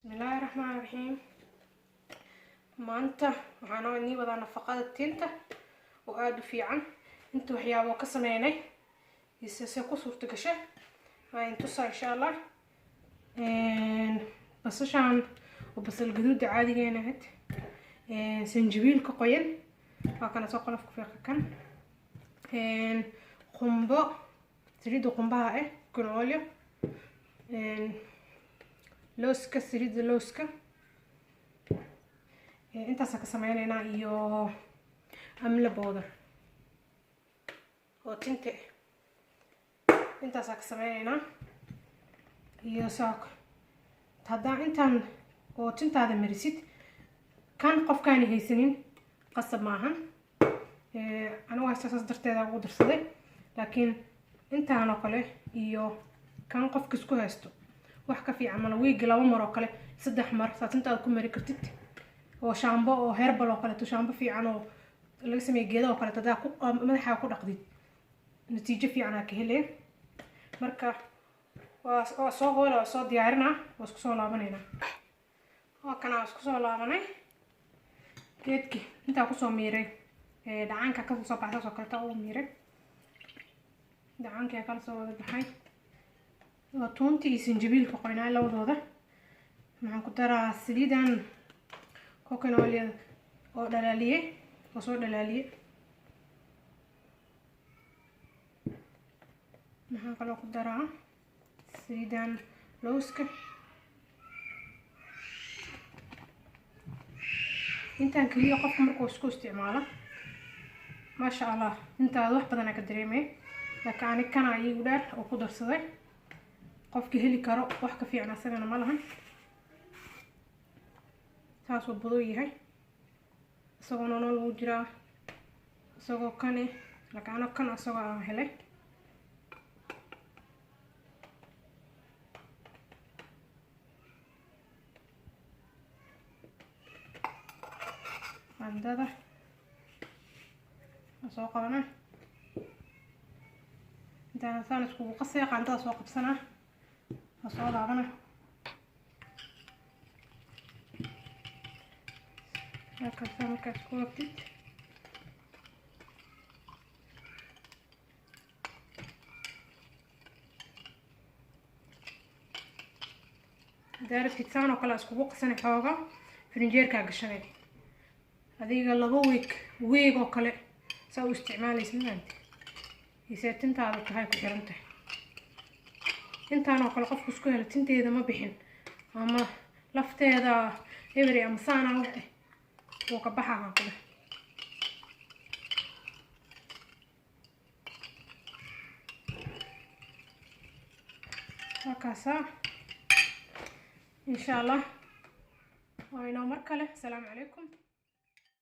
بسم الله الرحمن الرحيم. maanta waxaan oo inii wada nafaqada tinta oo aad u fiican inta waxyaabo ka sameeynay isase ku suurta gashay aan tusaa insha Allah basashan oo basal gaduud caadigeena ahayd sanjabiil ka qoyan waa kana soo qolofka fiiqa kan qumbo saliid qumbaha canola looska saliid looska intaas ka sameeynayna iyo amla powder oo tinta intaas ka sameeynayna iyo saak haddaan intaan oo tintaada marisid kan qofkaan haysanin qasab maahan anigu waxaas darteeda ugu darsaday laakiin intaan oo kale iyo kan qofka isku haysto wax ka fiican mana weeg laba mar oo kale saddex mar tintaada ku mari kartid oo shaambo oo herbal oo kale to shaambo fiican oo laga sameeyo geedo oo kale tada ku madaxa ku dhaqdid natiijo fiican ka helay marka waa soo hoola soo diyaarina waa isku soo laabanayna waa kana isku soo laabanay geedki inta ku soo miiray dhacaanka ka soo baxay soo kale oo miiray dhacaanka ka soo wada baxay waa toonti iyo sanjabiilka qoynaa labadooda maxaan ku daraa saliidan coconut oo dhalaaliye oo soo dhalaaliye maxaan kaloo ku daraa saliidan looska intaan kaliya qofka markuu isku isticmaalo ma sha Allah inta wax badan ka dareemay laakiin ani kana iyagu dheer oo ku darsaday qofka heli karo wax ka fiican asagana ma lahan taas oo budo yahay isagoo nolol u jira isagoo kane lakaana kan asagoo aan helay andada soo qabana intaan saan isku qasay qandada soo qabsana soo laabana هكذا كتكون بتت دارت كتسان وكلا اسكو قسني حوغا فرنجيركا غشنay adiga laba week oo kale soo isticmaalaysan isaatintaada tahay ku xirantahay intaan oo kale qofku isku helo tinteeda ma bixin ama lafteeda every ama saana وكبحها كده هكذا ان شاء الله وينو مركله. السلام عليكم.